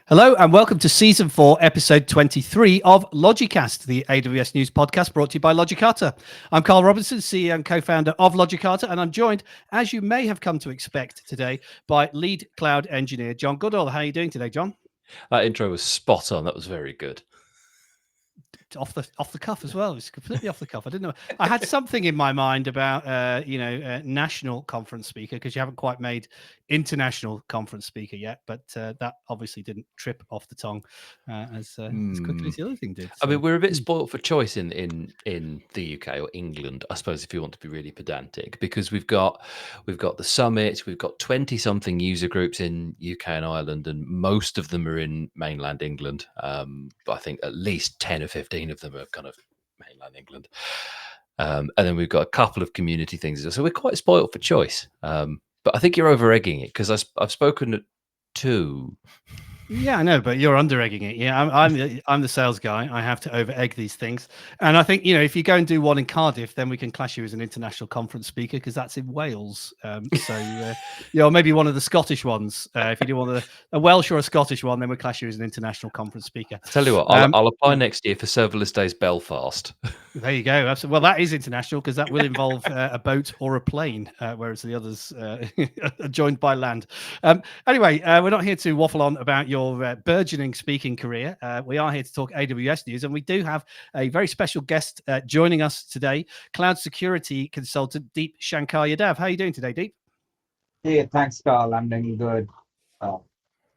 Hello and welcome to Season 4, Episode 23 of Logicast, the AWS News podcast brought to you by Logicata. I'm Carl Robinson, CEO and co-founder of Logicata, and I'm joined, as you may have come to expect today, by lead cloud engineer John Goodall. How are you doing today, John? That intro was spot on. That was very good. Off the cuff as well. It's completely off the cuff. I didn't know. I had something in my mind about national conference speaker, because you haven't quite made international conference speaker yet, but that obviously didn't trip off the tongue as quickly as the other thing did. I mean, we're a bit spoilt for choice in the UK or England, I suppose, if you want to be really pedantic, because we've got the summit, we've got 20-something user groups in UK and Ireland, and most of them are in mainland England. But I think at least 10 or 15 of them are kind of mainland England. And then we've got a couple of community things. So we're quite spoilt for choice. But I think you're over-egging it, because I've spoken to... Yeah, I know, but you're under-egging it. Yeah, I'm the sales guy. I have to over-egg these things. And I think, if you go and do one in Cardiff, then we can class you as an international conference speaker, because that's in Wales. Or maybe one of the Scottish ones. If you do one of a Welsh or a Scottish one, then we'll class you as an international conference speaker. I'll tell you what, I'll apply next year for Serverless Days Belfast. There you go. Absolutely. Well, that is international, because that will involve a boat or a plane, whereas the others are joined by land. Anyway, we're not here to waffle on about your burgeoning speaking career. We are here to talk AWS news, and we do have a very special guest joining us today, cloud security consultant Deep Shankar Yadav. How are you doing today, Deep? Hey, thanks, Carl. I'm doing good.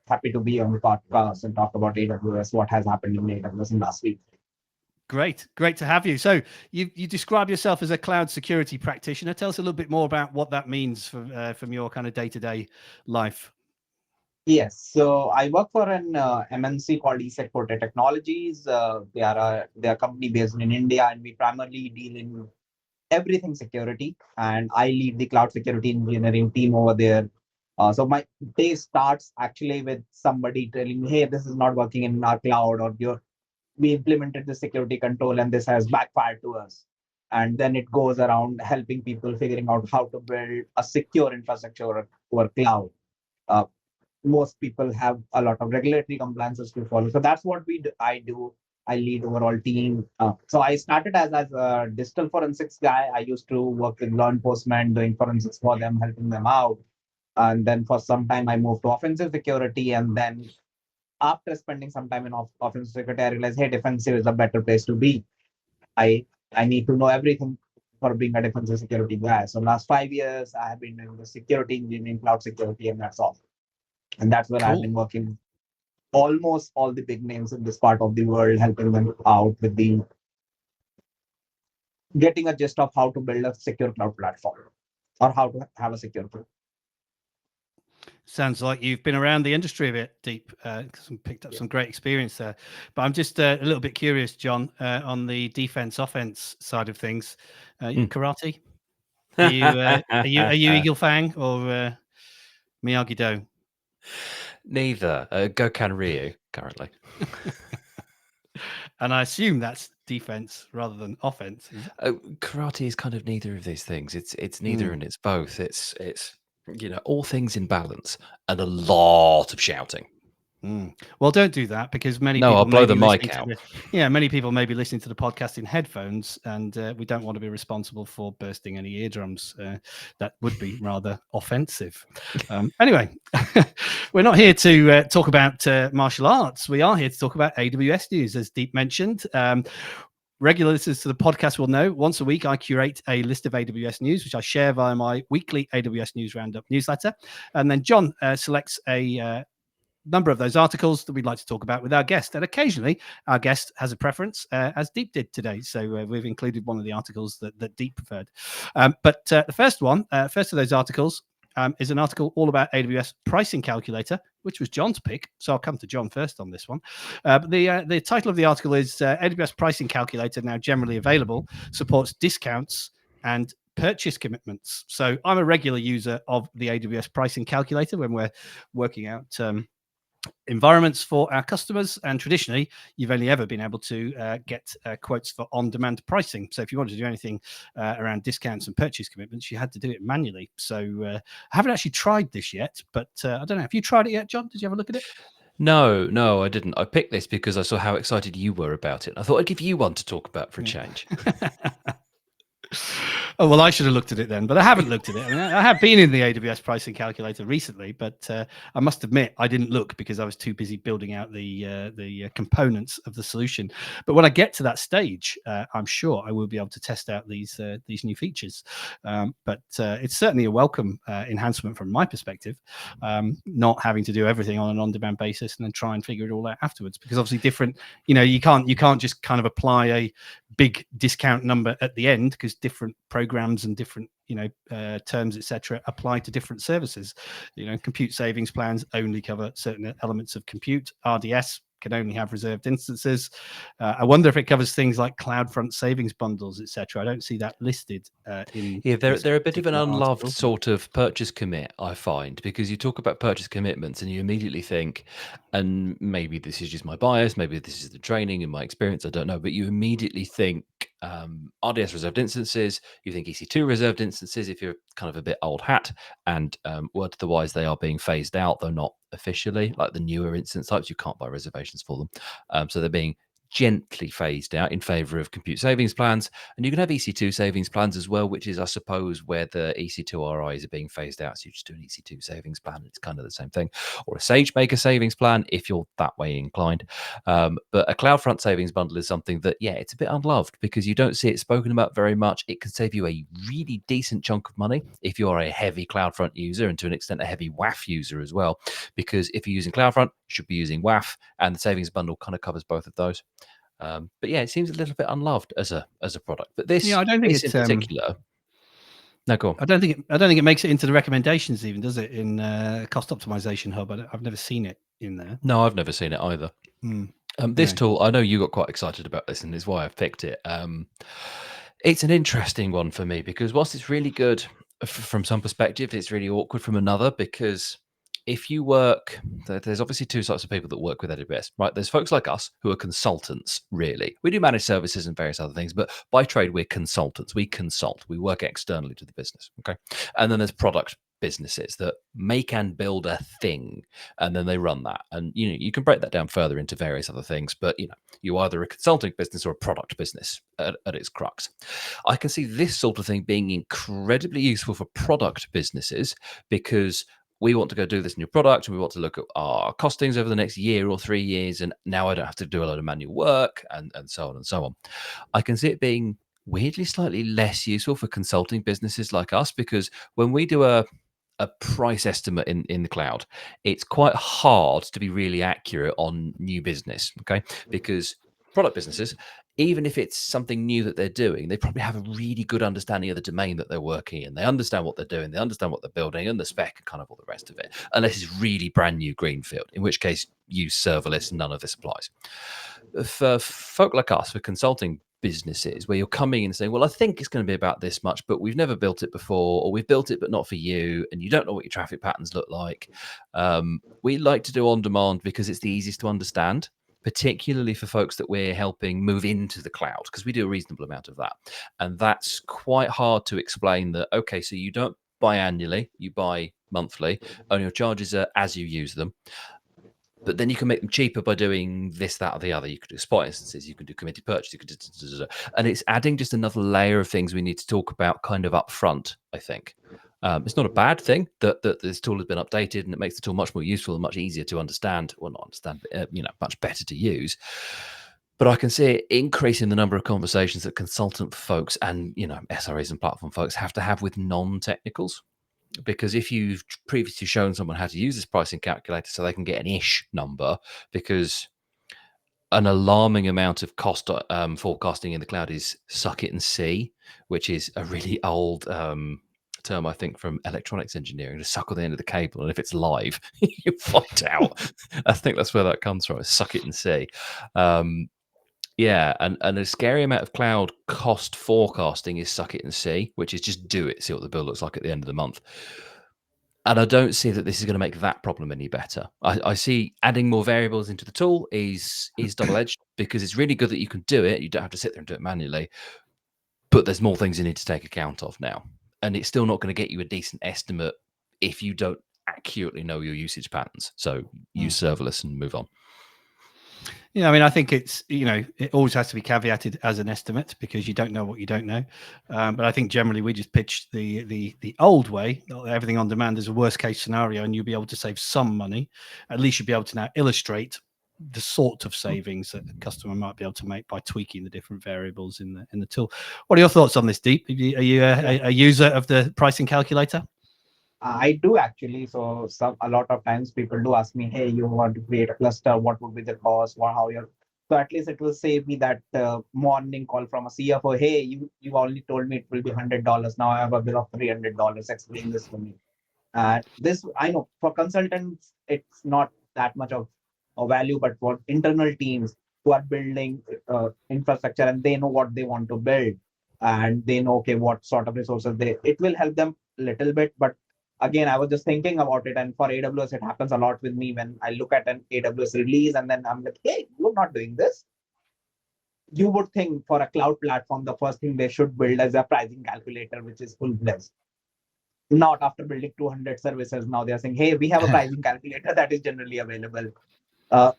Happy to be on the podcast and talk about AWS, what has happened in AWS in last week. Great to have you. So you describe yourself as a cloud security practitioner. Tell us a little bit more about what that means from your kind of day-to-day life. Yes, so I work for an MNC called EC2 Technologies. They are a company based in India, and we primarily deal in everything security. And I lead the cloud security engineering team over there. So my day starts actually with somebody telling me, "Hey, this is not working in our cloud," or we implemented the security control and this has backfired to us. And then it goes around helping people figuring out how to build a secure infrastructure over cloud. Most people have a lot of regulatory compliances to follow. So that's what I do. I lead overall team. So I started as a digital forensics guy. I used to work with law enforcement, doing forensics for them, helping them out. And then for some time, I moved to offensive security. And then after spending some time in offensive security, I realized, hey, defensive is a better place to be. I need to know everything for being a defensive security guy. So last 5 years, I have been in the security engineering, cloud security, and that's all. And that's where I've been working almost all the big names in this part of the world, helping them out with getting a gist of how to build a secure cloud platform or how to have a secure cloud. Sounds like you've been around the industry a bit, Deep, picked up some great experience there. But I'm just a little bit curious, John, on the defense-offense side of things. Karate? Are you Eagle Fang or Miyagi-Do? Neither. Gokan Ryu, currently. And I assume that's defense rather than offense. Karate is kind of neither of these things. It's neither and it's both. It's all things in balance and a lot of shouting. Well, don't do that, because many people I'll blow the mic out. Many people may be listening to the podcast in headphones, and we don't want to be responsible for bursting any eardrums. That would be rather offensive. Anyway, we're not here to talk about martial arts. We are here to talk about AWS news, as Deep mentioned. Regular listeners to the podcast will know once a week I curate a list of AWS news, which I share via my weekly AWS News Roundup newsletter. And then John selects a number of those articles that we'd like to talk about with our guest. And occasionally our guest has a preference, as Deep did today. So we've included one of the articles that Deep preferred. But the first of those articles is an article all about AWS Pricing Calculator, which was John's pick. So I'll come to John first on this one. The title of the article is AWS Pricing Calculator, now generally available, supports discounts and purchase commitments. So I'm a regular user of the AWS Pricing Calculator when we're working out environments for our customers, and traditionally you've only ever been able to get quotes for on-demand pricing. So if you wanted to do anything around discounts and purchase commitments, you had to do it manually. So I haven't actually tried this yet, but I don't know, have you tried it yet, John? Did you have a look at it? No, I didn't. I picked this because I saw how excited you were about it. I thought I'd give you one to talk about for a change. Oh, well, I should have looked at it then, but I haven't looked at it. I mean, I have been in the AWS pricing calculator recently, but I must admit I didn't look because I was too busy building out the components of the solution. But when I get to that stage, I'm sure I will be able to test out these new features. But it's certainly a welcome enhancement from my perspective, not having to do everything on an on-demand basis and then try and figure it all out afterwards. Because obviously, different, you can't just kind of apply a big discount number at the end, because different programs and different terms, etc., apply to different services. Compute savings plans only cover certain elements of compute. RDS can only have reserved instances. I wonder if it covers things like CloudFront savings bundles, etc. I don't see that listed in. Yeah, this they're a bit of an particular unloved article. sort of purchase commit, I find, because you talk about purchase commitments and you immediately think, and maybe this is just my bias, maybe this is the training and my experience, I don't know, but you immediately think RDS reserved instances, you think EC2 reserved instances if you're kind of a bit old hat, and word to the wise, they are being phased out, though not officially, like the newer instance types, you can't buy reservations for them. So they're being gently phased out in favor of compute savings plans. And you can have EC2 savings plans as well, which is, I suppose, where the EC2 RIs are being phased out. So you just do an EC2 savings plan. It's kind of the same thing. Or a SageMaker savings plan, if you're that way inclined. But a CloudFront savings bundle is something that, yeah, it's a bit unloved because you don't see it spoken about very much. It can save you a really decent chunk of money if you're a heavy CloudFront user, and to an extent a heavy WAF user as well. Because if you're using CloudFront, you should be using WAF, and the savings bundle kind of covers both of those. But yeah, it seems a little bit unloved as a product. But this, I don't think this in particular. No, go on. I don't think it makes it into the recommendations even, does it? In Cost Optimization Hub, I've never seen it in there. No, I've never seen it either. This tool, I know you got quite excited about this, and it's why I've picked it. It's an interesting one for me because whilst it's really good from some perspective, it's really awkward from another, because if you work, there's obviously two types of people that work with AWS, right? There's folks like us who are consultants, really. We do managed services and various other things, but by trade, we're consultants. We consult, we work externally to the business, okay? And then there's product businesses that make and build a thing, and then they run that. And, you can break that down further into various other things, but, you're either a consulting business or a product business at its crux. I can see this sort of thing being incredibly useful for product businesses because we want to go do this new product and we want to look at our costings over the next year or 3 years. And now I don't have to do a lot of manual work and so on and so on. I can see it being weirdly slightly less useful for consulting businesses like us, because when we do a price estimate in the cloud, it's quite hard to be really accurate on new business, okay? Because product businesses, even if it's something new that they're doing, they probably have a really good understanding of the domain that they're working in. They understand what they're doing, they understand what they're building, and the spec and kind of all the rest of it, unless it's really brand new greenfield, in which case use serverless, none of this applies. For folk like us, for consulting businesses, where you're coming in and saying, well, I think it's going to be about this much, but we've never built it before, or we've built it but not for you, and you don't know what your traffic patterns look like. We like to do on demand because it's the easiest to understand, particularly for folks that we're helping move into the cloud, because we do a reasonable amount of that. And that's quite hard to explain that, okay, so you don't buy annually, you buy monthly, and your charges are as you use them. But then you can make them cheaper by doing this, that, or the other. You could do spot instances, you could do committed purchase, you could do, and it's adding just another layer of things we need to talk about kind of up front, I think. It's not a bad thing that this tool has been updated, and it makes the tool much more useful and much easier to understand. Well, not understand, but, much better to use. But I can see it increasing the number of conversations that consultant folks and, SREs and platform folks have to have with non-technicals. Because if you've previously shown someone how to use this pricing calculator so they can get an ish number, because an alarming amount of cost forecasting in the cloud is suck it and see, which is a really old term, I think, from electronics engineering, to suck on the end of the cable, and if it's live, you find out. I think that's where that comes from. Suck it and see. Yeah, and a scary amount of cloud cost forecasting is suck it and see, which is just do it, see what the bill looks like at the end of the month. And I don't see that this is going to make that problem any better. I see adding more variables into the tool is double-edged, because it's really good that you can do it. You don't have to sit there and do it manually. But there's more things you need to take account of now. And it's still not going to get you a decent estimate if you don't accurately know your usage patterns. So use serverless and move on. Yeah, I mean, I think it's, it always has to be caveated as an estimate because you don't know what you don't know. But I think generally we just pitch the old way, everything on demand is a worst case scenario, and you'll be able to save some money. At least you'll be able to now illustrate the sort of savings that a customer might be able to make by tweaking the different variables in the tool. What are your thoughts on this, Deep? Are you a user of the pricing calculator? I do actually. So a lot of times people do ask me, "Hey, you want to create a cluster? What would be the cost? Or how you're?" So at least it will save me that morning call from a CFO. Hey, you only told me it will be $100. Now I have a bill of $300. Explain this to me. This I know for consultants it's not that much of a value, but for internal teams who are building infrastructure and they know what they want to build and they know okay what sort of resources it will help them a little bit. But again, I was just thinking about it, and for AWS it happens a lot with me when I look at an AWS release and then I'm like, hey, you're not doing this. You would think for a cloud platform the first thing they should build is a pricing calculator which is full-fledged. Not after building 200 services. Now they're saying, hey, we have a pricing calculator that is generally available.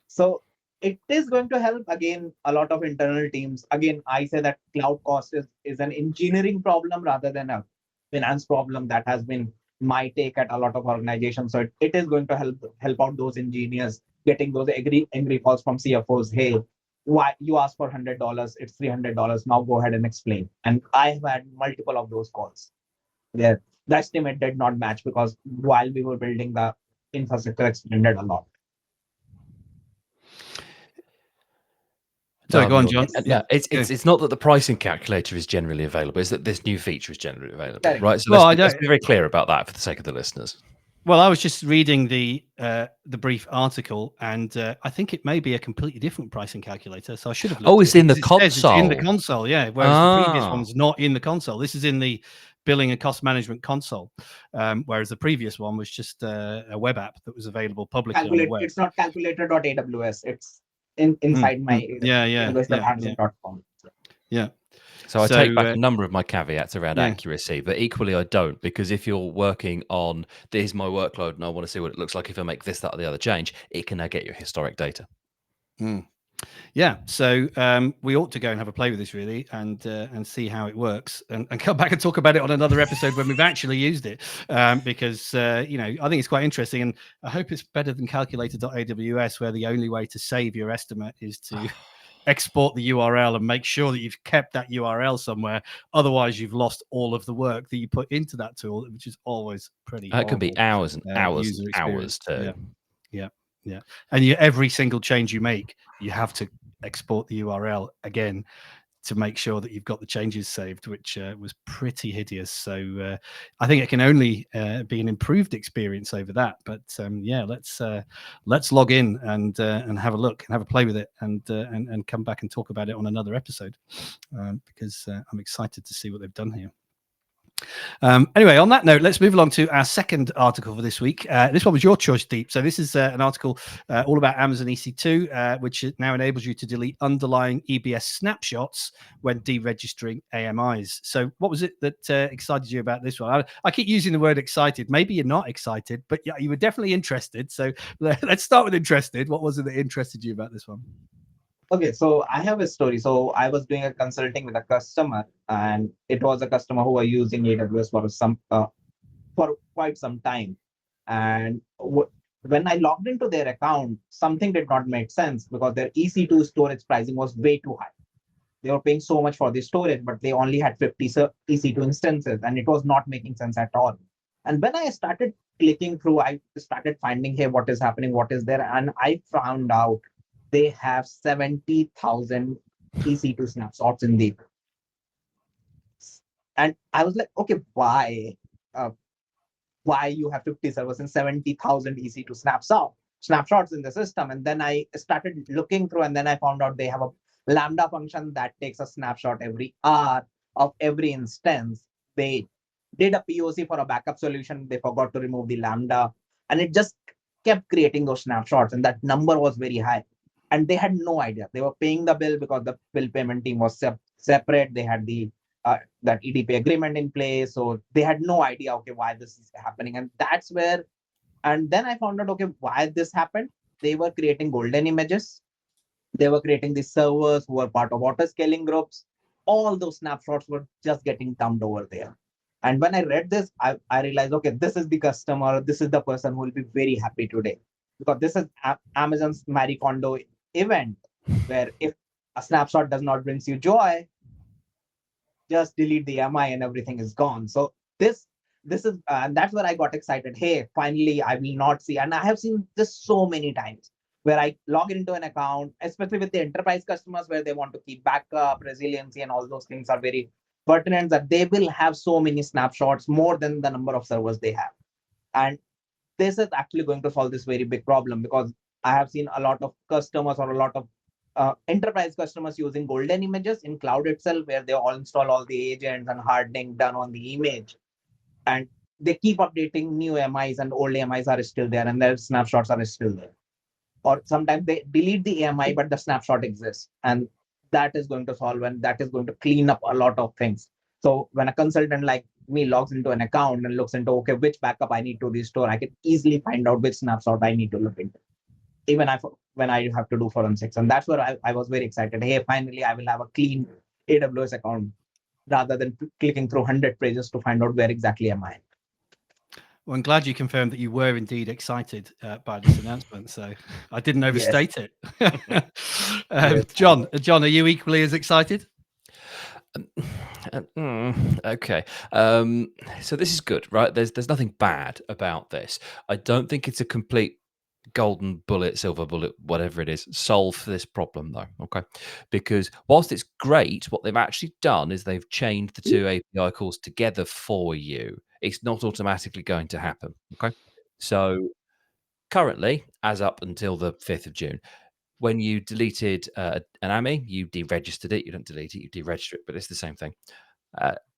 So it is going to help, again, a lot of internal teams. Again, I say that cloud cost is an engineering problem rather than a finance problem. That has been my take at a lot of organizations. So it is going to help out those engineers getting those angry calls from CFOs. Hey, why you asked for $100? It's $300. Now go ahead and explain. And I have had multiple of those calls. Yeah, the estimate did not match because while we were building the infrastructure extended a lot. Sorry, go on, John. Yeah, it's not that the pricing calculator is generally available; it's that this new feature is generally available, Correct. right? So Well, let's be very clear about that for the sake of the listeners. Well, I was just reading the brief article, and I think it may be a completely different pricing calculator. So I should have looked. Oh, it's in the console. It's in the console, yeah. Whereas the previous one's not in the console. This is in the billing and cost management console, whereas the previous one was just a web app that was available publicly on the web. It's not calculator.aws. It's inside my AWS.Amazon.com. Yeah. So I take back a number of my caveats around accuracy, but equally I don't, because if you're working on, here's my workload and I want to see what it looks like if I make this, that, or the other change, it can now get your historic data. Yeah, so we ought to go and have a play with this really, and see how it works, and come back and talk about it on another episode when we've actually used it, because I think it's quite interesting, and I hope it's better than calculator.aws, where the only way to save your estimate is to export the URL and make sure that you've kept that URL somewhere. Otherwise, you've lost all of the work that you put into that tool, which is always pretty horrible. It can be hours and hours and hours too. Yeah. And every single change you make, you have to export the URL again to make sure that you've got the changes saved, which was pretty hideous. So I think it can only be an improved experience over that. But let's log in and have a look and have a play with it, and come back and talk about it on another episode, because I'm excited to see what they've done here. Anyway, on that note, let's move along to our second article for this week. This one was your choice, Deep. So this is an article all about Amazon EC2, which now enables you to delete underlying EBS snapshots when deregistering AMIs. So what was it that excited you about this one? I keep using the word excited. Maybe you're not excited, but yeah, you were definitely interested. So let's start with interested. What was it that interested you about this one? Okay, so I have a story. So I was doing a consulting with a customer, and it was a customer who was using AWS for quite some time. And when I logged into their account, something did not make sense because their EC2 storage pricing was way too high. They were paying so much for the storage, but they only had 50 EC2 instances, and it was not making sense at all. And when I started clicking through, I started finding, hey, what is happening? What is there? And I found out they have 70,000 EC2 snapshots in the. And I was like, okay, why you have 50 servers and 70,000 EC2 snapshots in the system? And then I started looking through, and then I found out they have a Lambda function that takes a snapshot every hour of every instance. They did a POC for a backup solution. They forgot to remove the Lambda, and it just kept creating those snapshots, and that number was very high. And they had no idea. They were paying the bill because the bill payment team was separate. They had the that EDP agreement in place. So they had no idea, okay, why this is happening. And that's where And then I found out, okay, why this happened. They were creating golden images. They were creating these servers who were part of auto scaling groups. All those snapshots were just getting dumped over there. And when I read this, I realized, okay, this is the customer. This is the person who will be very happy today, because this is Amazon's Marie Kondo event, where if a snapshot does not brings you joy, just delete the MI and everything is gone. So this is and that's where I got excited. Hey, finally, I will not see. And I have seen this so many times where I log into an account, especially with the enterprise customers where they want to keep backup, resiliency, and all those things are very pertinent, that they will have so many snapshots, more than the number of servers they have. And this is actually going to solve this very big problem, because I have seen a lot of customers or a lot of enterprise customers using golden images in cloud itself, where they all install all the agents and hardening done on the image, and they keep updating new MIs, and old MIs are still there, and their snapshots are still there. Or sometimes they delete the AMI, but the snapshot exists, and that is going to solve, and that is going to clean up a lot of things. So when a consultant like me logs into an account and looks into, okay, which backup I need to restore, I can easily find out which snapshot I need to look into, even when I have to do forensics. And that's where I was very excited. Hey, finally, I will have a clean AWS account rather than clicking through 100 pages to find out where exactly am I. Well, I'm glad you confirmed that you were indeed excited by this announcement. So I didn't overstate it. Yes. John, are you equally as excited? Okay. So this is good, right? There's nothing bad about this. I don't think it's a complete golden bullet, silver bullet, whatever it is, solve this problem though. Okay. Because whilst it's great, what they've actually done is they've chained the two API calls together for you. It's not automatically going to happen. Okay. So currently, as up until the 5th of June, when you deleted an AMI, you deregistered it. You don't delete it, you deregister it, but it's the same thing.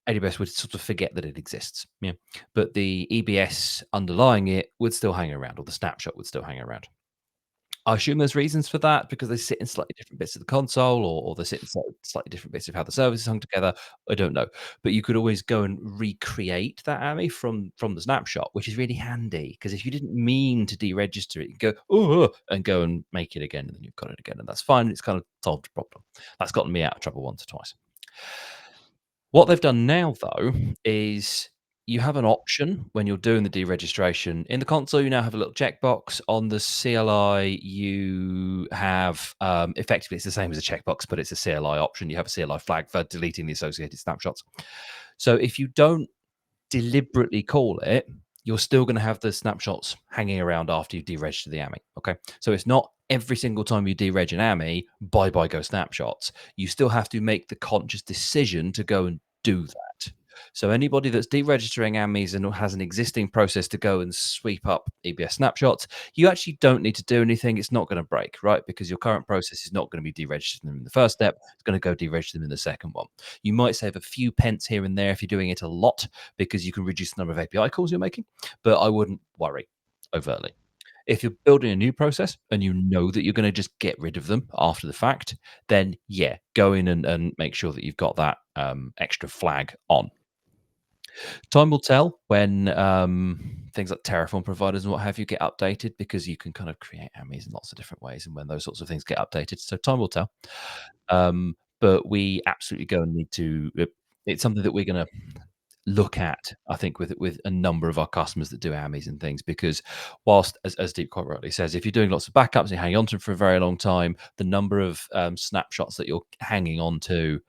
AWS would sort of forget that it exists. Yeah. But the EBS underlying it would still hang around, or the snapshot would still hang around. I assume there's reasons for that because they sit in slightly different bits of the console, or they sit in slightly different bits of how the service is hung together. I don't know. But you could always go and recreate that AMI from the snapshot, which is really handy, because if you didn't mean to deregister it, you go, and go and make it again, and then you've got it again. And that's fine. It's kind of solved the problem. That's gotten me out of trouble once or twice. What they've done now, though, is you have an option when you're doing the deregistration. In the console, you now have a little checkbox. On the CLI, you have effectively, it's the same as a checkbox, but it's a CLI option. You have a CLI flag for deleting the associated snapshots. So if you don't deliberately call it, you're still going to have the snapshots hanging around after you deregister the AMI. Okay. So it's not every single time you dereg an AMI, bye go snapshots. You still have to make the conscious decision to go and do that. So anybody that's deregistering AMIs and has an existing process to go and sweep up EBS snapshots, you actually don't need to do anything. It's not going to break, right? Because your current process is not going to be deregistering them in the first step. It's going to go deregister them in the second one. You might save a few pence here and there if you're doing it a lot, because you can reduce the number of API calls you're making, but I wouldn't worry overtly. If you're building a new process and you know that you're going to just get rid of them after the fact, then yeah, go in and make sure that you've got that extra flag on. Time will tell when things like Terraform providers and what have you get updated, because you can kind of create AMIs in lots of different ways, and when those sorts of things get updated. So time will tell. But we absolutely go and need to, it's something that we're going to look at, I think, with a number of our customers that do AMIs and things, because whilst, as Deep quite rightly says, if you're doing lots of backups and you hang on to them for a very long time, the number of snapshots that you're hanging on to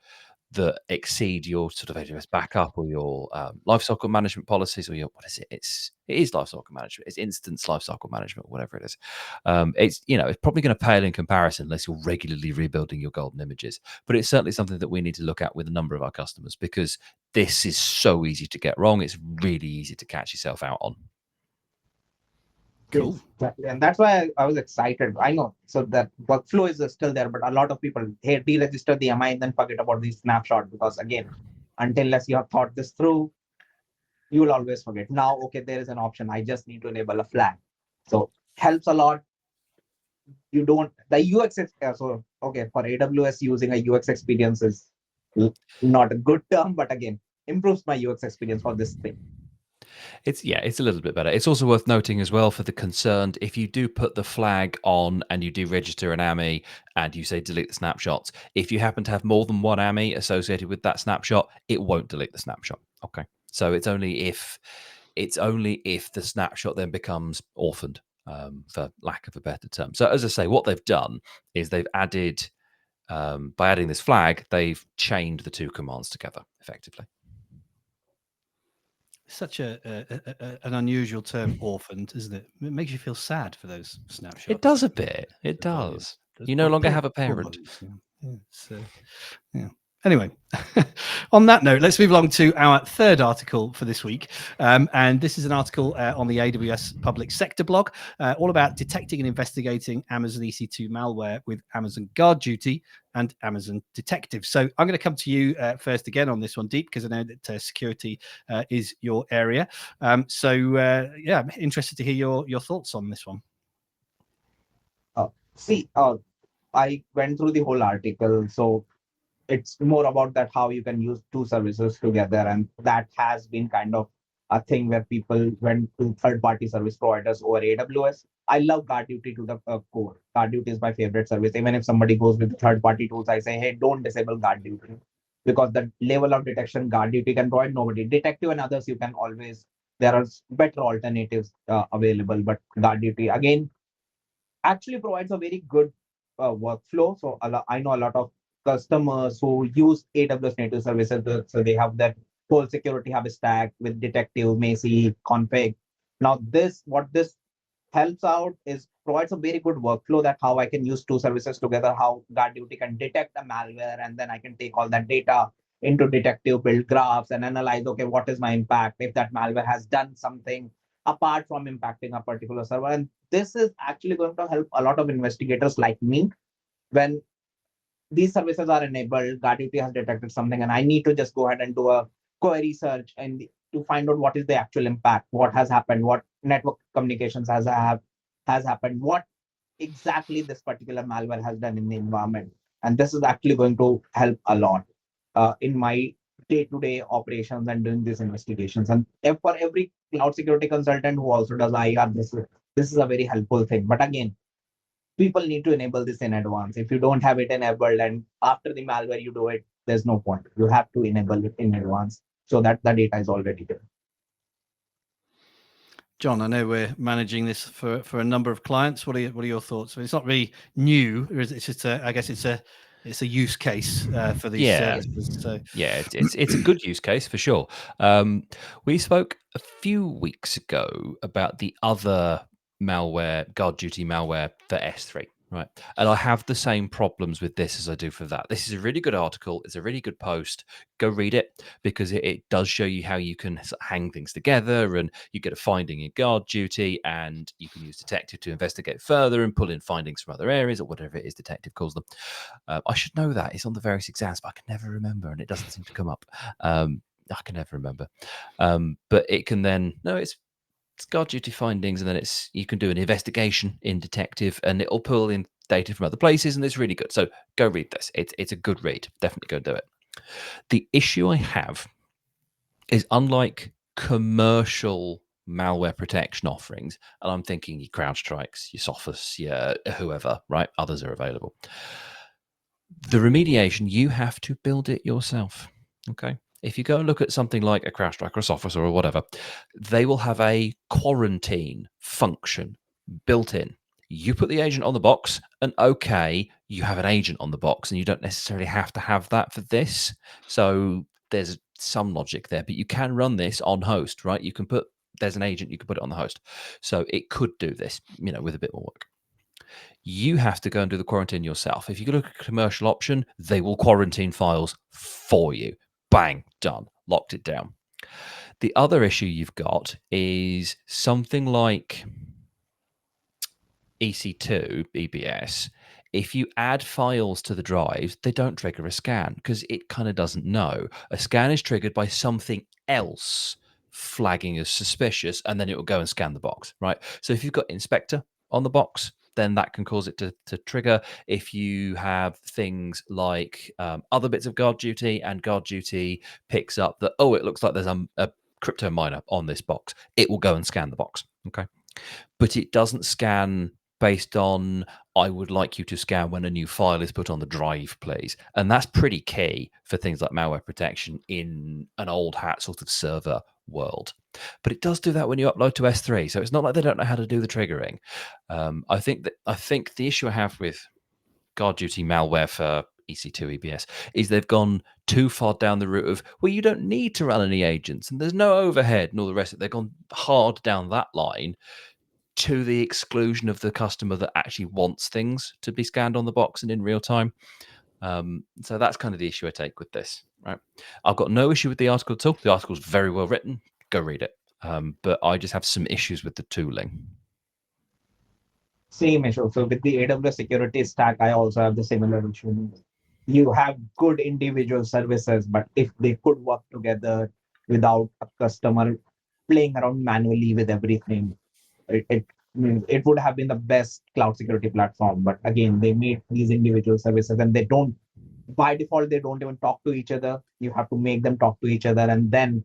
that exceed your sort of AWS backup or your lifecycle management policies, or your, what is it? It is lifecycle management. It's instance lifecycle management, whatever it is. It's probably going to pale in comparison unless you're regularly rebuilding your golden images. But it's certainly something that we need to look at with a number of our customers, because this is so easy to get wrong. It's really easy to catch yourself out on. Cool. Exactly. And that's why I was excited. I know. So that workflow is still there, but a lot of people, hey, deregister the MI and then forget about the snapshot, because again, unless you have thought this through, you will always forget. Now, okay, there is an option. I just need to enable a flag. So helps a lot. You don't, the UX, so okay, for AWS, using a UX experience is not a good term, but again, improves my UX experience for this thing. It's a little bit better. It's also worth noting as well for the concerned, if you do put the flag on and you do register an AMI and you say delete the snapshots, if you happen to have more than one AMI associated with that snapshot, it won't delete the snapshot. Okay. So it's only if the snapshot then becomes orphaned, for lack of a better term. So as I say, what they've done is they've added, by adding this flag, they've chained the two commands together effectively. Such an unusual term, orphaned, isn't it? It makes you feel sad for those snapshots. It does a bit. It does. You no longer have a parent. Yeah. Anyway, on that note, let's move along to our third article for this week. And this is an article on the AWS Public Sector blog, all about detecting and investigating Amazon EC2 malware with Amazon Guard Duty and Amazon Detective. So I'm going to come to you first again on this one, Deep, because I know that security is your area. I'm interested to hear your thoughts on this one. I went through the whole article. So it's more about that how you can use two services together, and that has been kind of a thing where people went to third-party service providers over AWS. I love Guard Duty to the core. Guard Duty is my favorite service. Even if somebody goes with third-party tools, I say, hey, don't disable Guard Duty, because the level of detection Guard Duty can provide, nobody. Detective and others, you can always, there are better alternatives available, but Guard Duty again actually provides a very good workflow. So I know a lot of customers who use AWS native services. So they have that whole security hub stack with Detective, Macy, Config. Now what this helps out is provides a very good workflow that how I can use two services together, how Guard Duty can detect a malware, and then I can take all that data into Detective, build graphs and analyze, okay, what is my impact if that malware has done something apart from impacting a particular server. And this is actually going to help a lot of investigators like me. When these services are enabled, Guard Duty has detected something, and I need to just go ahead and do a query search and to find out what is the actual impact, what has happened, what network communications has happened, what exactly this particular malware has done in the environment. And this is actually going to help a lot in my day-to-day operations and doing these investigations. And for every cloud security consultant who also does IR, this is a very helpful thing. But again, people need to enable this in advance. If you don't have it enabled and after the malware you do it, there's no point. You have to enable it in advance so that the data is already there. John, I know we're managing this for a number of clients. What are your thoughts? It's not really new. It's just I guess it's a use case for these services. So it's a good use case for sure. We spoke a few weeks ago about the other malware, Guard Duty malware for S3, right? And I have the same problems with this as I do for that. This is a really good article. It's a really good post. Go read it, because it does show you how you can hang things together, and you get a finding in Guard Duty, and you can use Detective to investigate further and pull in findings from other areas or whatever it is Detective calls them. I should know that. It's on the various exams, but I can never remember, and it doesn't seem to come up. I can never remember. But it can then, no, it's Guard Duty findings, and then you can do an investigation in Detective, and it'll pull in data from other places, and it's really good. So go read this. It's a good read. Definitely go do it. The issue I have is, unlike commercial malware protection offerings, and I'm thinking your CrowdStrikes, your Sophos, your whoever, right? Others are available. The remediation, you have to build it yourself. Okay. If you go and look at something like a CrowdStrike or a Sophos or whatever, they will have a quarantine function built in. You put the agent on the box, and okay, you have an agent on the box, and you don't necessarily have to have that for this. So there's some logic there, but you can run this on host, right? There's an agent, you can put it on the host. So it could do this, with a bit more work. You have to go and do the quarantine yourself. If you look at a commercial option, they will quarantine files for you. Bang, done, locked it down. The other issue you've got is something like EC2, EBS. If you add files to the drives, they don't trigger a scan because it kind of doesn't know. A scan is triggered by something else flagging as suspicious, and then it will go and scan the box, right? So if you've got inspector on the box, then that can cause it to trigger. If you have things like other bits of Guard Duty, and Guard Duty picks up that, it looks like there's a crypto miner on this box, it will go and scan the box. Okay. But it doesn't scan based on, I would like you to scan when a new file is put on the drive, please. And that's pretty key for things like malware protection in an old hat sort of server world. But it does do that when you upload to S3. So it's not like they don't know how to do the triggering. I think the issue I have with guard duty malware for EC2 EBS is they've gone too far down the route of, well, you don't need to run any agents and there's no overhead and all the rest of it. They've gone hard down that line to the exclusion of the customer that actually wants things to be scanned on the box and in real time. So that's kind of the issue I take with this, right? I've got no issue with the article at all. The article's very well written. Go read it. But I just have some issues with the tooling. Same issue. So with the AWS security stack, I also have the similar issue. You have good individual services, but if they could work together without a customer playing around manually with everything, it would have been the best cloud security platform. But again, they made these individual services and they don't, by default, they don't even talk to each other. You have to make them talk to each other. And then,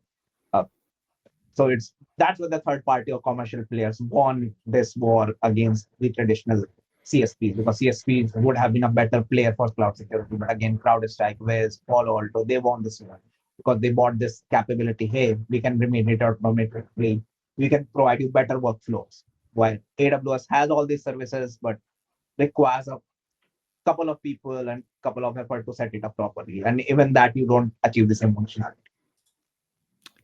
so that's where the third party or commercial players won this war against the traditional CSPs, because CSPs would have been a better player for cloud security. But again, CrowdStrike, Wiz, Palo Alto, they won this war because they bought this capability. Hey, we can remediate automatically. We can provide you better workflows. While AWS has all these services, but requires a couple of people and couple of effort to set it up properly. And even that, you don't achieve the same functionality.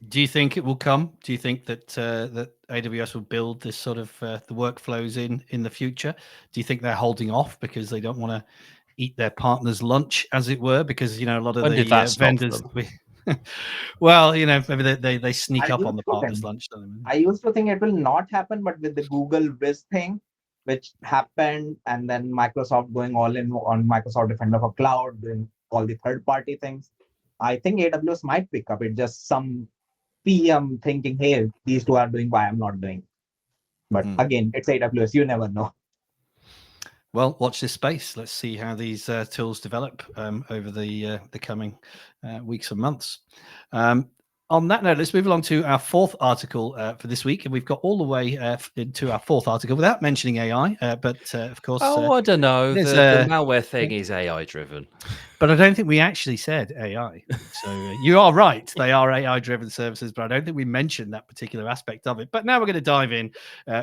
Do you think it will come? Do you think that that AWS will build this sort of the workflows in the future? Do you think they're holding off because they don't want to eat their partner's lunch, as it were? Because, you know, a lot of When the did that stop vendors... them? Well, you know, maybe they sneak I up used on the to partner's think- lunch. Don't they? I used to think it will not happen, but with the Google Wiz thing, which happened, and then Microsoft going all in on Microsoft Defender for Cloud, doing all the third-party things, I think AWS might pick up. It's just some PM thinking, hey, these two are doing why I'm not doing. But again, it's AWS. You never know. Well, watch this space. Let's see how these tools develop over the coming weeks and months. On that note, let's move along to our fourth article for this week. And we've got all the way into our fourth article without mentioning AI. But of course... I don't know. The malware thing is AI driven. But I don't think we actually said AI. So you are right. They are AI-driven services, but I don't think we mentioned that particular aspect of it. But now we're going to dive in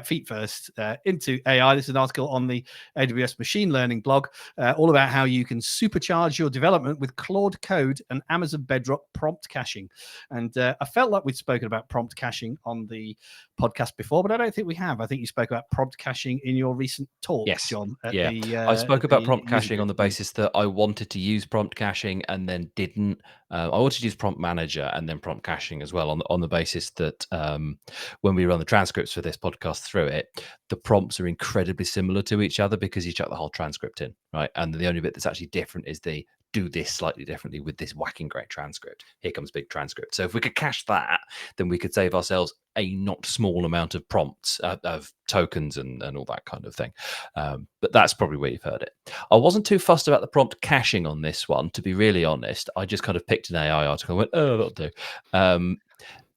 feet first into AI. This is an article on the AWS machine learning blog, all about how you can supercharge your development with Claude Code and Amazon Bedrock prompt caching. And I felt like we'd spoken about prompt caching on the podcast before, but I don't think we have. I think you spoke about prompt caching in your recent talk, Yes. John. I spoke about prompt caching on the basis that I wanted to use prompt caching and then didn't. I wanted to use prompt manager and then prompt caching as well on the basis that when we run the transcripts for this podcast through it, the prompts are incredibly similar to each other because you chuck the whole transcript in, right? And the only bit that's actually different is the do this slightly differently with this whacking great transcript. Here comes big transcript. So if we could cache that, then we could save ourselves a not small amount of prompts, of tokens and all that kind of thing. But that's probably where you've heard it. I wasn't too fussed about the prompt caching on this one, to be really honest. I just kind of picked an AI article and went, oh, that'll do.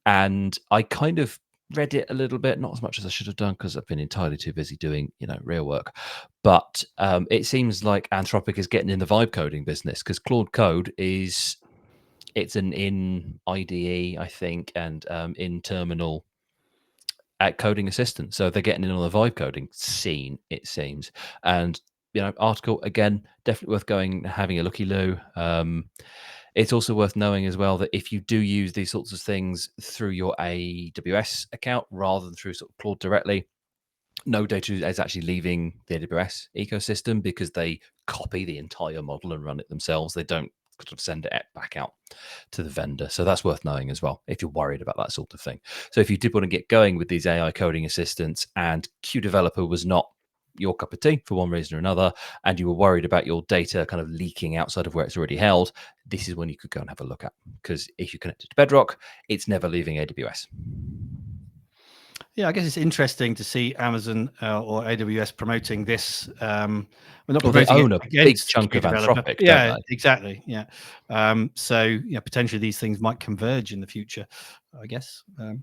And I kind of read it a little bit, not as much as I should have done because I've been entirely too busy doing, real work. But it seems like Anthropic is getting in the vibe coding business because Claude Code it's an in IDE, I think, and in terminal at coding assistant. So they're getting in on the vibe coding scene, it seems. And article again, definitely worth going having a looky-loo. It's also worth knowing as well that if you do use these sorts of things through your AWS account rather than through sort of Claude directly, no data is actually leaving the AWS ecosystem because they copy the entire model and run it themselves. They don't sort of send it back out to the vendor. So that's worth knowing as well if you're worried about that sort of thing. So if you did want to get going with these AI coding assistants and QDeveloper was not your cup of tea for one reason or another, and you were worried about your data kind of leaking outside of where it's already held, this is when you could go and have a look at. Because if you connect it to Bedrock, it's never leaving AWS. Yeah, I guess it's interesting to see Amazon or AWS promoting this. We're not Well, they promoting it own a big against chunk of developer. Anthropic, don't Yeah, they? exactly. Yeah. So yeah, potentially these things might converge in the future. I guess. I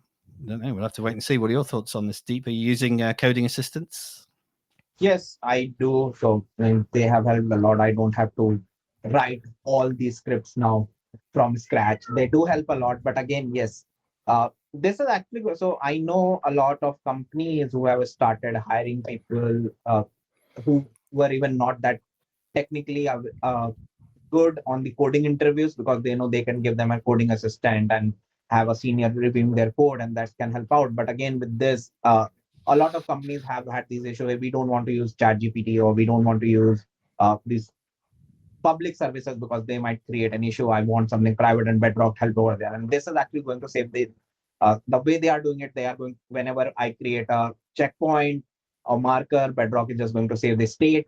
don't know. We'll have to wait and see. What are your thoughts on this? Deep, are you using coding assistants? Yes, I do. So they have helped a lot. I don't have to write all these scripts now from scratch. They do help a lot. But again, yes, this is actually so I know a lot of companies who have started hiring people who were even not that technically good on the coding interviews because they know they can give them a coding assistant and have a senior reviewing their code, and that can help out. But again, with this, a lot of companies have had these issues where we don't want to use ChatGPT or we don't want to use these public services because they might create an issue. I want something private and Bedrock help over there. And this is actually going to save the way they are doing it. They are going, whenever I create a checkpoint or marker, Bedrock is just going to save the state.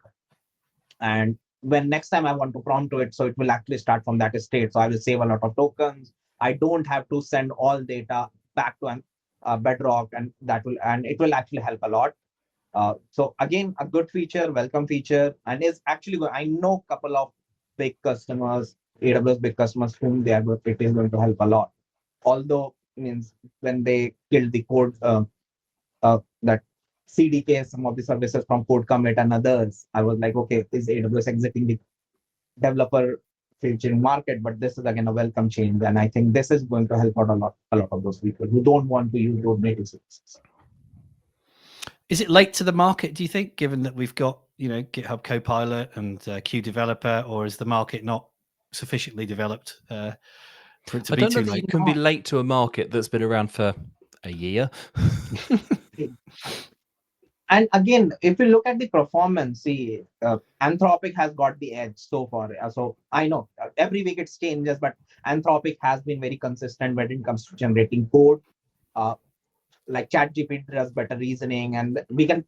And when next time I want to prompt to it, so it will actually start from that state. So I will save a lot of tokens. I don't have to send all data back to an Bedrock, and it will actually help a lot. So again, a good feature, welcome feature, and is actually I know a couple of big customers, AWS big customers, whom it is going to help a lot. Although means when they killed the code, that CDK, some of the services from Code Commit and others, I was like, okay, is AWS exiting the developer featuring market? But this is again a welcome change, and I think this is going to help out a lot of those people who don't want to use those native services. Is it late to the market, do you think, given that we've got, GitHub Copilot and Q Developer, or is the market not sufficiently developed for it to I be don't know too that late? you can be late to a market that's been around for a year. And again, if you look at the performance, see, Anthropic has got the edge so far. So I know every week it changes, but Anthropic has been very consistent when it comes to generating code. Like ChatGPT does better reasoning, and we can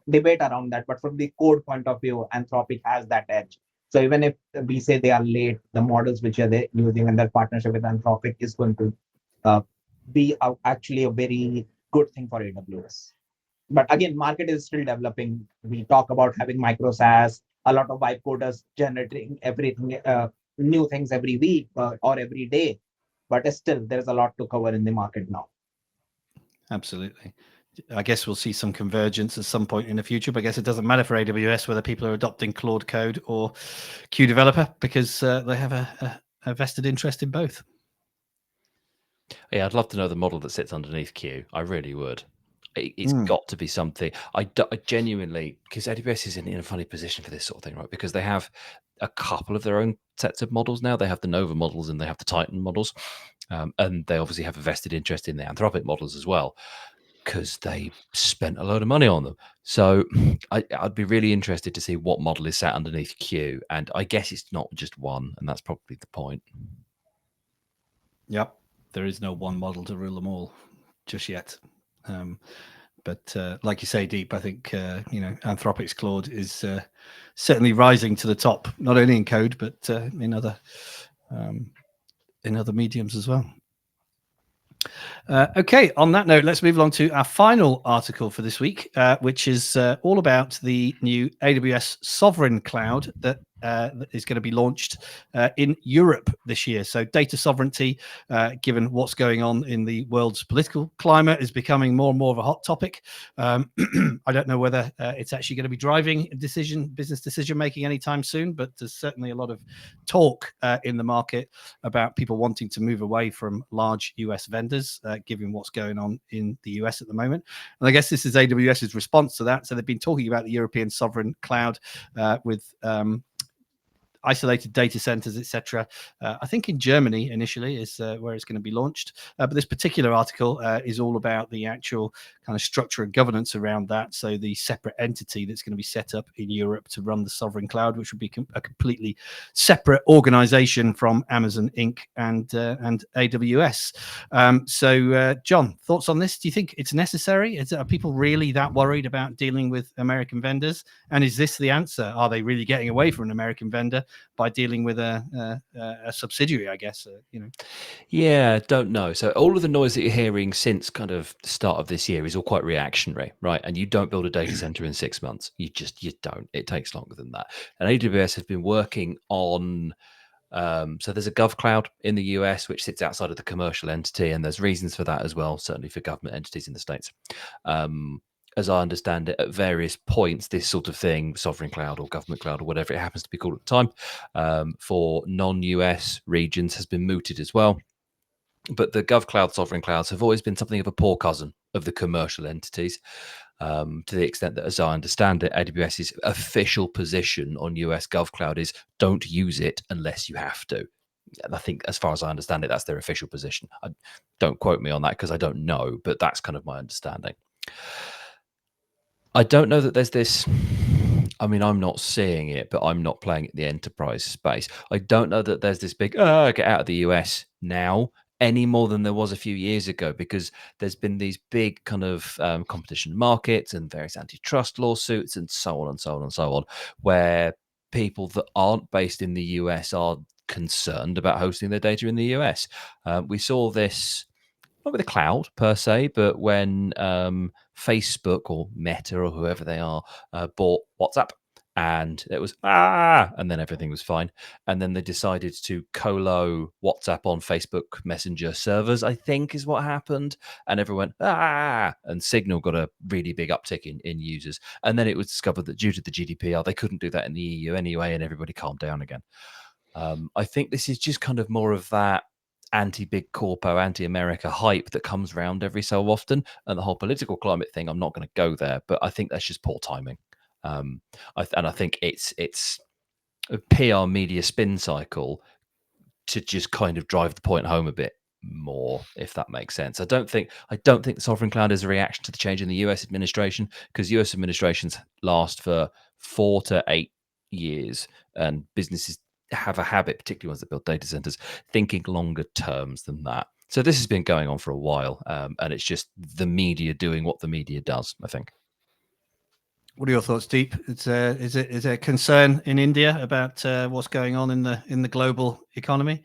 debate around that. But from the code point of view, Anthropic has that edge. So even if we say they are late, the models which are they using and their partnership with Anthropic is going to be actually a very good thing for AWS. But again, market is still developing. We talk about having micro SaaS, a lot of vibe coders generating everything, new things every week or every day. But still, there's a lot to cover in the market now. Absolutely. I guess we'll see some convergence at some point in the future, but I guess it doesn't matter for AWS whether people are adopting Claude Code or Q Developer because they have a vested interest in both. Yeah, I'd love to know the model that sits underneath Q. I really would. It's got to be something. I genuinely, because AWS is in a funny position for this sort of thing, right? Because they have a couple of their own sets of models now. They have the Nova models and they have the Titan models. And they obviously have a vested interest in the Anthropic models as well, because they spent a load of money on them. So I'd be really interested to see what model is sat underneath Q. And I guess it's not just one, and that's probably the point. Yep. There is no one model to rule them all just yet. But like you say, Deep, I think, Anthropic's Claude is certainly rising to the top, not only in code, but in other mediums as well. Okay, on that note, let's move along to our final article for this week, which is all about the new AWS Sovereign Cloud that is going to be launched in Europe this year. So data sovereignty, given what's going on in the world's political climate, is becoming more and more of a hot topic. I don't know whether it's actually going to be driving business decision making anytime soon, but there's certainly a lot of talk in the market about people wanting to move away from large US vendors, given what's going on in the US at the moment. And I guess this is AWS's response to that. So they've been talking about the European Sovereign Cloud with isolated data centers, etc. I think in Germany initially is where it's going to be launched. But this particular article is all about the actual kind of structure and governance around that. So the separate entity that's going to be set up in Europe to run the sovereign cloud, which would be a completely separate organization from Amazon Inc. and AWS. So, John, thoughts on this? Do you think it's necessary? Are people really that worried about dealing with American vendors? And is this the answer? Are they really getting away from an American vendor? by dealing with a subsidiary, I guess. Yeah, don't know. So all of the noise that you're hearing since kind of the start of this year is all quite reactionary, right? And you don't build a data center in 6 months. You don't. It takes longer than that. And AWS have been working on. So there's a GovCloud in the US, which sits outside of the commercial entity, and there's reasons for that as well, certainly for government entities in the States. As I understand it, at various points, this sort of thing, sovereign cloud or government cloud or whatever it happens to be called at the time, for non-US regions has been mooted as well. But the GovCloud sovereign clouds have always been something of a poor cousin of the commercial entities, to the extent that, as I understand it, AWS's official position on US GovCloud is don't use it unless you have to. And I think, as far as I understand it, that's their official position. Don't quote me on that because I don't know, but that's kind of my understanding. I don't know that there's this. I mean, I'm not seeing it, but I'm not playing at the enterprise space. I don't know that there's this big get out of the US now any more than there was a few years ago, because there's been these big kind of competition markets and various antitrust lawsuits and so on and so on and so on, where people that aren't based in the US are concerned about hosting their data in the US. We saw this not with the cloud per se, but when Facebook or Meta or whoever they are bought WhatsApp, and it was and then everything was fine, and then they decided to colo WhatsApp on Facebook Messenger servers, I think is what happened, and everyone went and Signal got a really big uptick in users, and then it was discovered that due to the GDPR they couldn't do that in the EU anyway, and everybody calmed down again. I think this is just kind of more of that anti-big corpo, anti-America hype that comes around every so often, and the whole political climate thing. I'm not going to go there, but I think that's just poor timing. I think it's a PR media spin cycle to just kind of drive the point home a bit more, if that makes sense. I don't think the sovereign cloud is a reaction to the change in the US administration, because US administrations last for 4 to 8 years, and businesses have a habit, particularly ones that build data centers, thinking longer terms than that. So this has been going on for a while, and it's just the media doing what the media does, I think. What are your thoughts, Deep? Is there a concern in India about what's going on in the global economy?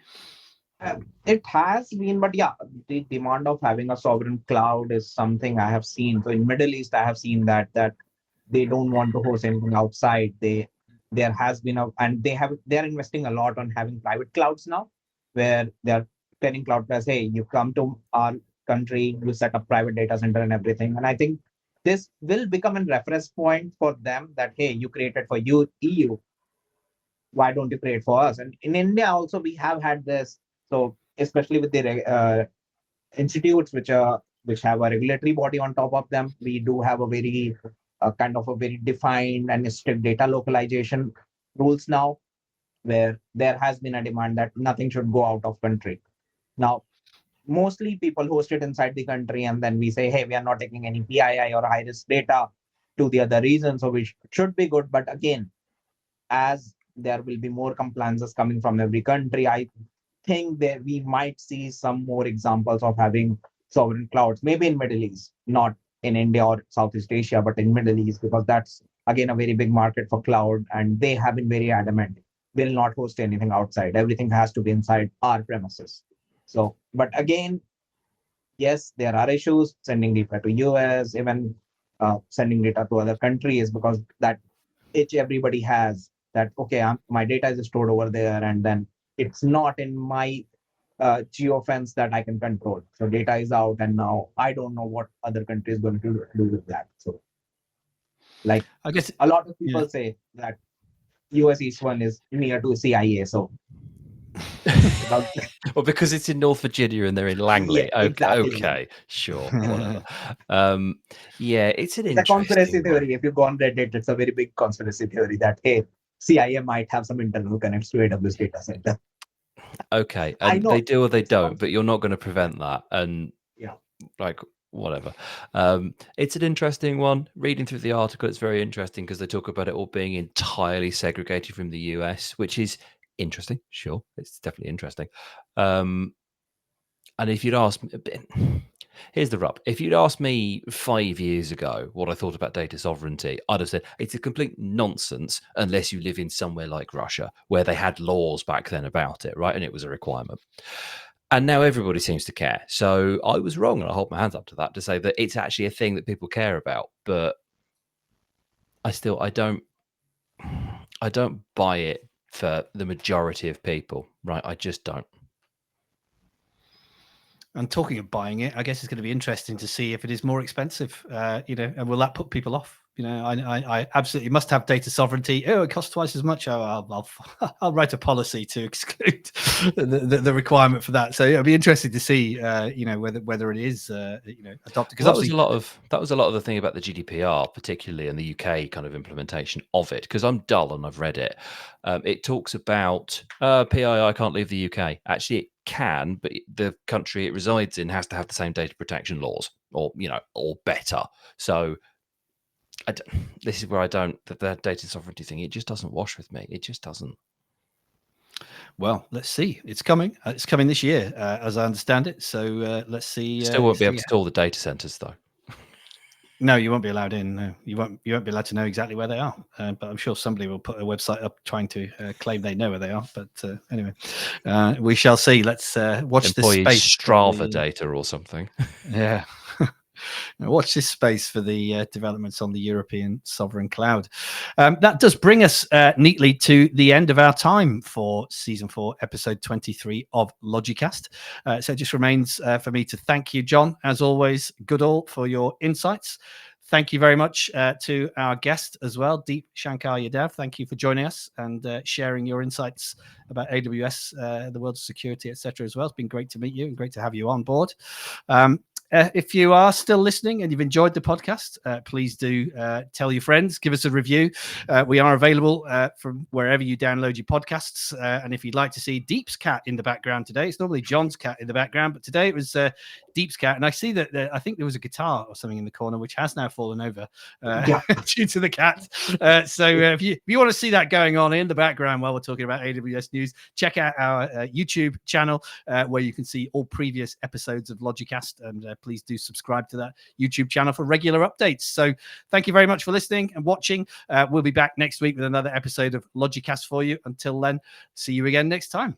It has been, but yeah, the demand of having a sovereign cloud is something I have seen. So in Middle East, I have seen that they don't want to host anything outside. There has been and they're investing a lot on having private clouds now, where they're telling cloud players, hey, you come to our country, you set up private data center and everything. And I think this will become a reference point for them that, hey, you created for you EU. Why don't you create for us? And in India also, we have had this. So especially with the institutes which have a regulatory body on top of them, we do have a very kind of a very defined and strict data localization rules now, where there has been a demand that nothing should go out of country. Now, mostly people host it inside the country, and then we say, hey, we are not taking any PII or high risk data to the other region, so we should be good. But again, as there will be more compliances coming from every country, I think that we might see some more examples of having sovereign clouds, maybe in Middle East, not in India or Southeast Asia, but in Middle East, because that's again a very big market for cloud, and they have been very adamant, will not host anything outside. Everything has to be inside our premises. So, but again, yes, there are issues sending data to US, even sending data to other countries, because that itch everybody has, that, okay, my data is stored over there, and then it's not in my geofence that I can control. So data is out, and now I don't know what other country is going to do with that. So, like, I guess a lot of people say that US East 1 is near to CIA. So, well, because it's in North Virginia and they're in Langley. Yeah, exactly. Okay, sure, whatever. Yeah, it's an It's interesting a conspiracy theory. one. If you go on Reddit, it's a very big conspiracy theory that, hey, CIA might have some internal connects to AWS data center. Okay, and they do or they don't, but you're not going to prevent that. And yeah, like, whatever. It's an interesting one. Reading through the article, it's very interesting because they talk about it all being entirely segregated from the US, which is interesting. Sure, it's definitely interesting. And if you'd ask me, Here's the rub. If you'd asked me 5 years ago what I thought about data sovereignty, I'd have said it's a complete nonsense unless you live in somewhere like Russia, where they had laws back then about it, right? And it was a requirement. And now everybody seems to care. So I was wrong, and I hold my hands up to that, to say that it's actually a thing that people care about. But I don't buy it for the majority of people, right? I just don't. And talking of buying it, I guess it's going to be interesting to see if it is more expensive, and will that put people off? I absolutely must have data sovereignty. Oh, it costs twice as much. Oh, I'll write a policy to exclude the requirement for that. So it'll be interesting to see, whether it is, adopted. Because that was a lot of the thing about the GDPR, particularly in the UK kind of implementation of it. Because I'm dull and I've read it. It talks about PII can't leave the UK. Actually, it can, but the country it resides in has to have the same data protection laws, or better. So this is where I don't, the data sovereignty thing, it just doesn't wash with me. It just doesn't. Well, let's see. It's coming. It's coming this year, as I understand it. So let's see. Still won't be able to store the data centers, though. No, you won't be allowed in. No, you won't be allowed to know exactly where they are. But I'm sure somebody will put a website up trying to claim they know where they are. But anyway, we shall see. Let's watch this space. Strava data or something. Yeah. Now watch this space for the developments on the European sovereign cloud. That does bring us neatly to the end of our time for season 4, episode 23 of Logicast. So it just remains for me to thank you, John, as always, Goodall, for your insights. Thank you very much to our guest as well, Deep Shankar Yadav. Thank you for joining us and sharing your insights about AWS, the world of security, etc. as well. It's been great to meet you and great to have you on board. If you are still listening and you've enjoyed the podcast, please do tell your friends, give us a review. We are available from wherever you download your podcasts. And if you'd like to see Deep's cat in the background today, it's normally John's cat in the background, but today it was Deep's cat. And I see that I think there was a guitar or something in the corner, which has now fallen over due to the cat. So if you want to see that going on in the background while we're talking about AWS news, check out our YouTube channel where you can see all previous episodes of Logicast, and please do subscribe to that YouTube channel for regular updates. So thank you very much for listening and watching. We'll be back next week with another episode of Logicast for you. Until then, see you again next time.